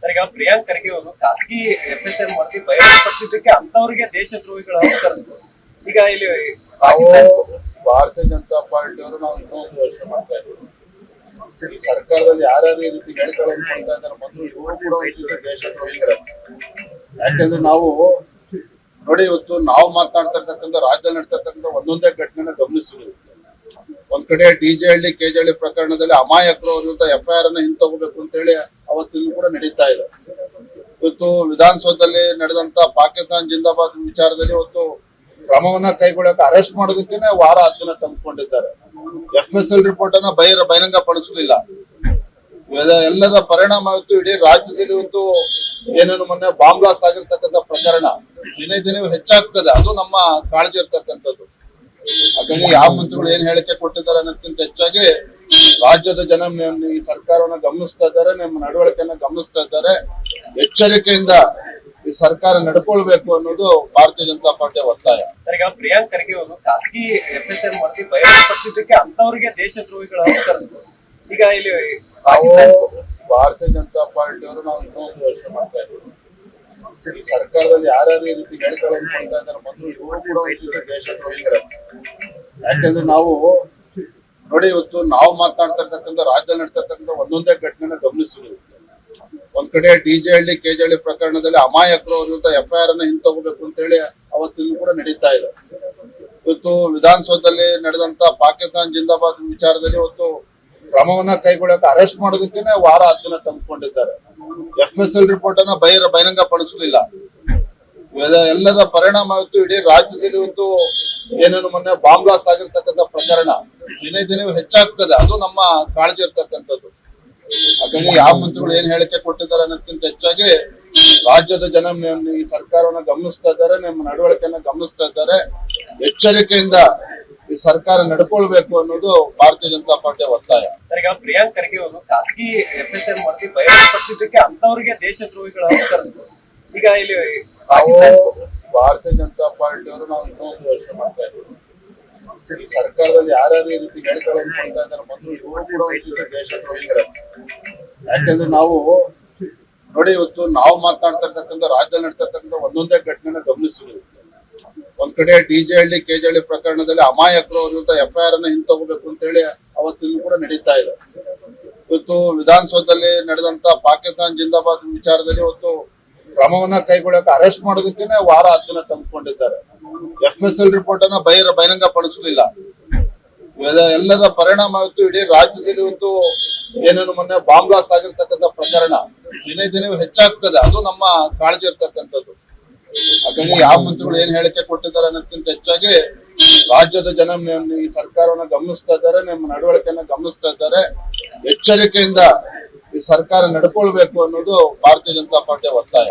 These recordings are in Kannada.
ಸರ್, ಈಗ ಪ್ರಿಯಾಂಕ್ ಖರ್ಗೆ ಅವರು ಖಾಸಗಿ FSM ವರದಿ ಬಹಿರಂಗಪಡಿಸಿದ್ದಕ್ಕೆ ಅಂತವರಿಗೆ ದೇಶದ್ರೋಹಿಗಳು ಕರೆದ್ರು. ಈಗ ಇಲ್ಲಿ ಭಾರತೀಯ ಜನತಾ ಪಾರ್ಟಿಯವರು ನಾವು ಇನ್ನೊಂದು ಯೋಚನೆ ಮಾಡ್ತಾ ಇದ್ದೀವಿ. ಈ ಸರ್ಕಾರದಲ್ಲಿ ಯಾರ್ಯಾರು ಈ ರೀತಿ ಹೇಳಿಕೆಗಳನ್ನು ಕೊಡ್ತಾ ಇದ್ದಾರೆ ಮೊದಲು ಇವರು ಕೂಡ ಒಂದು ದೇಶದ್ರೋಹಿಗಳೇ. ಯಾಕೆಂದ್ರೆ ನಾವು ನೋಡಿ, ಇವತ್ತು ನಾವು ಮಾತನಾಡ್ತಾ ಇರ್ತಕ್ಕಂಥ ರಾಜ್ಯದಲ್ಲಿ ನಡ್ತಿರ್ತಕ್ಕಂಥ ಒಂದೊಂದೇ ಘಟನೆನ ಗಮನಿಸಿದ್ವಿ. ಒಂದ್ ಕಡೆ DJಹಳ್ಳಿ KJಹಳ್ಳಿ ಪ್ರಕರಣದಲ್ಲಿ ಅಮಾಯಕರು ವಿರುದ್ಧ FIR ಅನ್ನ ಹಿಂತಗೋಬೇಕು ಅಂತ ಹೇಳಿ ಅವತ್ತಿನ ಕೂಡ ನಡೀತಾ ಇದೆ. ಇವತ್ತು ವಿಧಾನಸೌಧದಲ್ಲಿ ನಡೆದಂತ ಪಾಕಿಸ್ತಾನ್ ಜಿಂದಾಬಾದ್ ವಿಚಾರದಲ್ಲಿ ಇವತ್ತು ಕ್ರಮವನ್ನ ಕೈಗೊಳ್ಳಕ್ಕೆ ಅರೆಸ್ಟ್ ಮಾಡೋದಕ್ಕೇನೆ ವಾರ 10 ದಿನ ತಂದುಕೊಂಡಿದ್ದಾರೆ. FSL ರಿಪೋರ್ಟ್ ಅನ್ನ ಬಹಿರಂಗ ಪಡಿಸಲಿಲ್ಲ. ಎಲ್ಲದ ಪರಿಣಾಮ ಇವತ್ತು ಇಡೀ ರಾಜ್ಯದಲ್ಲಿ ಇವತ್ತು ಏನೇನು ಮೊನ್ನೆ ಬಾಂಬ್ ಬ್ಲಾಸ್ಟ್ ಆಗಿರ್ತಕ್ಕಂಥ ಪ್ರಕರಣ ದಿನೇ ದಿನೇ ಹೆಚ್ಚಾಗ್ತದೆ. ಅದು ನಮ್ಮ ಕಾಳಜಿ ಇರ್ತಕ್ಕಂಥದ್ದು. ಹಾಗಾಗಿ ಯಾವ ಮಂತ್ರಿಗಳು ಏನ್ ಹೇಳಿಕೆ ಕೊಟ್ಟಿದ್ದಾರೆ ಅನ್ನೋದಕ್ಕಿಂತ ಹೆಚ್ಚಾಗಿ ರಾಜ್ಯದ ಜನ ಈ ಸರ್ಕಾರವನ್ನ ಗಮನಿಸ್ತಾ ಇದ್ದಾರೆ, ನಿಮ್ಮ ನಡವಳಿಕೆಯನ್ನ ಗಮನಿಸ್ತಾ ಇದ್ದಾರೆ. ಎಚ್ಚರಿಕೆಯಿಂದ ಈ ಸರ್ಕಾರ ನಡ್ಕೊಳ್ಬೇಕು ಅನ್ನೋದು ಭಾರತೀಯ ಜನತಾ ಪಾರ್ಟಿಯ ಒತ್ತಾಯ. ಸರ್, ಈಗ ಪ್ರಿಯಾಂಕ್ ಖರ್ಗೆ ಅವರು ಖಾಸಗಿ FSM ವರದಿ ಬಹಿರಂಗಪಡಿಸಿದ್ದಕ್ಕೆ ಅಂತವರಿಗೆ ದೇಶದ್ರೋಹಿಗಳು ಕರೆದ್ರು. ಈಗ ಇಲ್ಲಿ ಭಾರತೀಯ ಜನತಾ ಪಾರ್ಟಿಯವರು ನಾವು ಇನ್ನೊಂದು ಯೋಚನೆ ಮಾಡ್ತಾ ಇದ್ದೀವಿ. ಈ ಸರ್ಕಾರದಲ್ಲಿ ಯಾರ್ಯಾರು ಈ ರೀತಿ ಹೇಳಿಕೆಗಳನ್ನು ಕೊಡ್ತಾ ಇದ್ದಾರೆ ಮೊದಲು ಇವರು ಕೂಡ ಒಂದು ದೇಶದ್ರೋಹಿಗಳೇ. ಯಾಕೆಂದ್ರೆ ನಾವು ನೋಡಿ, ಇವತ್ತು ನಾವು ಮಾತನಾಡ್ತಾ ಇರ್ತಕ್ಕಂಥ ರಾಜ್ಯದಲ್ಲಿ ನಡ್ತಿರ್ತಕ್ಕಂಥ ಒಂದೊಂದೇ ಘಟನೆನ ಗಮನಿಸಿದ್ವಿ. ಒಂದ್ ಕಡೆ DJಹಳ್ಳಿ KJಹಳ್ಳಿ ಪ್ರಕರಣದಲ್ಲಿ ಅಮಾಯಕರು ವಿರುದ್ಧ FIR ಅನ್ನ ಹಿಂತಗೋಬೇಕು ಅಂತ ಹೇಳಿ ಅವತ್ತಿನ ಕೂಡ ನಡೀತಾ ಇದೆ. ಇವತ್ತು ವಿಧಾನಸೌಧದಲ್ಲಿ ನಡೆದಂತ ಪಾಕಿಸ್ತಾನ್ ಜಿಂದಾಬಾದ್ ವಿಚಾರದಲ್ಲಿ ಇವತ್ತು ಕ್ರಮವನ್ನ ಕೈಗೊಳ್ಳಕ್ಕೆ ಅರೆಸ್ಟ್ ಮಾಡೋದಕ್ಕೇನೆ ವಾರ 10 ದಿನ ತಂದುಕೊಂಡಿದ್ದಾರೆ. FSL ರಿಪೋರ್ಟ್ ಅನ್ನ ಬಹಿರಂಗ ಪಡಿಸಲಿಲ್ಲ. ಎಲ್ಲದ ಪರಿಣಾಮ ಇವತ್ತು ಇಡೀ ರಾಜ್ಯದಲ್ಲಿ ಇವತ್ತು ಏನೇನು ಮೊನ್ನೆ ಬಾಂಬ್ ಬ್ಲಾಸ್ಟ್ ಆಗಿರ್ತಕ್ಕಂಥ ಪ್ರಕರಣ ದಿನೇ ದಿನೇ ಹೆಚ್ಚಾಗ್ತದೆ. ಅದು ನಮ್ಮ ಕಾಳಜಿ ಇರ್ತಕ್ಕಂಥದ್ದು. ಹಾಗಾಗಿ ಯಾವ ಮಂತ್ರಿಗಳು ಏನ್ ಹೇಳಿಕೆ ಕೊಟ್ಟಿದ್ದಾರೆ ಅನ್ನೋದಕ್ಕಿಂತ ಹೆಚ್ಚಾಗಿ ರಾಜ್ಯದ ಜನ ಈ ಸರ್ಕಾರವನ್ನ ಗಮನಿಸ್ತಾ ಇದ್ದಾರೆ, ನಿಮ್ಮ ನಡವಳಿಕೆಯನ್ನ ಗಮನಿಸ್ತಾ ಇದ್ದಾರೆ. ಎಚ್ಚರಿಕೆಯಿಂದ ಈ ಸರ್ಕಾರ ನಡ್ಕೊಳ್ಬೇಕು ಅನ್ನೋದು ಭಾರತೀಯ ಜನತಾ ಪಾರ್ಟಿಯ ಒತ್ತಾಯ. ಸರ್, ಈಗ ಪ್ರಿಯಾಂಕ್ ಖರ್ಗೆ ಅವರು ಖಾಸಗಿ FSM ವರದಿ ಬಹಿರಂಗಪಡಿಸಿದ್ದಕ್ಕೆ ಅಂತವರಿಗೆ ದೇಶದ್ರೋಹಿಗಳು ಕರೆದ್ರು. ಈಗ ಇಲ್ಲಿ ಭಾರತೀಯ ಜನತಾ ಪಾರ್ಟಿಯವರು ನಾವು ಇನ್ನೊಂದು ಯೋಚನೆ ಮಾಡ್ತಾ ಇದ್ದೀವಿ. ಈ ಸರ್ಕಾರದಲ್ಲಿ ಯಾರ್ಯಾರು ಈ ರೀತಿ ಹೇಳಿಕೆಗಳನ್ನು ಕೊಡ್ತಾ ಇದ್ದಾರೆ ಮೊದಲು ಇವರು ಕೂಡ ಒಂದು ದೇಶದ್ರೋಹಿಗಳೇ. ಯಾಕೆಂದ್ರೆ ನಾವು ನೋಡಿ, ಇವತ್ತು ನಾವು ಮಾತನಾಡ್ತಾ ಇರ್ತಕ್ಕಂಥ ರಾಜ್ಯದಲ್ಲಿ ನಡ್ತಿರ್ತಕ್ಕಂಥ ಒಂದೊಂದೇ ಘಟನೆನ ಗಮನಿಸಿದ್ವಿ. ಒಂದ್ ಕಡೆ DJಹಳ್ಳಿ KJಹಳ್ಳಿ ಪ್ರಕರಣದಲ್ಲಿ ಅಮಾಯಕರು ವಿರುದ್ಧ FIR ಅನ್ನ ಹಿಂತಗೋಬೇಕು ಅಂತ ಹೇಳಿ ಅವತ್ತಿನ ಕೂಡ ನಡೀತಾ ಇದೆ. ಇವತ್ತು ವಿಧಾನಸೌಧದಲ್ಲಿ ನಡೆದಂತ ಪಾಕಿಸ್ತಾನ್ ಜಿಂದಾಬಾದ್ ವಿಚಾರದಲ್ಲಿ ಇವತ್ತು ಕ್ರಮವನ್ನ ಕೈಗೊಳ್ಳಕ್ಕೆ ಅರೆಸ್ಟ್ ಮಾಡೋದಕ್ಕೇನೆ ವಾರ 10 ದಿನ ತಂದುಕೊಂಡಿದ್ದಾರೆ. FSL ರಿಪೋರ್ಟ್ ಅನ್ನ ಬಹಿರಂಗ ಪಡಿಸಲಿಲ್ಲ. ಎಲ್ಲದ ಪರಿಣಾಮ ಇವತ್ತು ಇಡೀ ರಾಜ್ಯದಲ್ಲಿ ಇವತ್ತು ಏನೇನು ಮೊನ್ನೆ ಬಾಂಬ್ ಬ್ಲಾಸ್ಟ್ ಆಗಿರ್ತಕ್ಕಂಥ ಪ್ರಕರಣ ದಿನೇ ದಿನೇ ಹೆಚ್ಚಾಗ್ತದೆ. ಅದು ನಮ್ಮ ಕಾಳಜಿ ಇರ್ತಕ್ಕಂಥದ್ದು. ಹಾಗಾಗಿ ಯಾವ ಮಂತ್ರಿಗಳು ಏನ್ ಹೇಳಿಕೆ ಕೊಟ್ಟಿದ್ದಾರೆ ಅನ್ನೋದಕ್ಕಿಂತ ಹೆಚ್ಚಾಗಿ ರಾಜ್ಯದ ಜನ ಈ ಸರ್ಕಾರವನ್ನ ಗಮನಿಸ್ತಾ ಇದ್ದಾರೆ, ನಿಮ್ಮ ನಡವಳಿಕೆಯನ್ನ ಗಮನಿಸ್ತಾ ಇದ್ದಾರೆ. ಎಚ್ಚರಿಕೆಯಿಂದ ಈ ಸರ್ಕಾರ ನಡ್ಕೊಳ್ಬೇಕು ಅನ್ನೋದು ಭಾರತೀಯ ಜನತಾ ಪಾರ್ಟಿಯ ಒತ್ತಾಯ.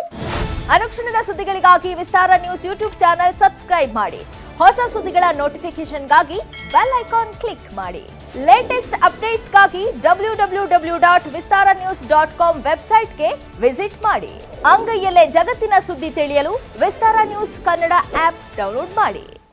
ಅನುಕ್ಷಣದ ಸುದ್ದಿಗಳಿಗಾಗಿ ವಿಸ್ತಾರ ನ್ಯೂಸ್ ಯೂಟ್ಯೂಬ್ ಚಾನೆಲ್ ಸಬ್ಸ್ಕ್ರೈಬ್ ಮಾಡಿ. ಹೊಸ ಸುದ್ದಿಗಳ ನೋಟಿಫಿಕೇಶನ್ಗಾಗಿ ಬೆಲ್ ಐಕಾನ್ ಕ್ಲಿಕ್ ಮಾಡಿ. ಲೇಟೆಸ್ಟ್ ಅಪ್ಡೇಟ್ಸ್ಗಾಗಿ www.vistaranews.com ವೆಬ್ಸೈಟ್ಗೆ ವಿಸಿಟ್ ಮಾಡಿ. ಅಂಗೈಯಲ್ಲೇ ಜಗತ್ತಿನ ಸುದ್ದಿ ತಿಳಿಯಲು ವಿಸ್ತಾರ ನ್ಯೂಸ್ ಕನ್ನಡ ಆಪ್ ಡೌನ್ಲೋಡ್ ಮಾಡಿ.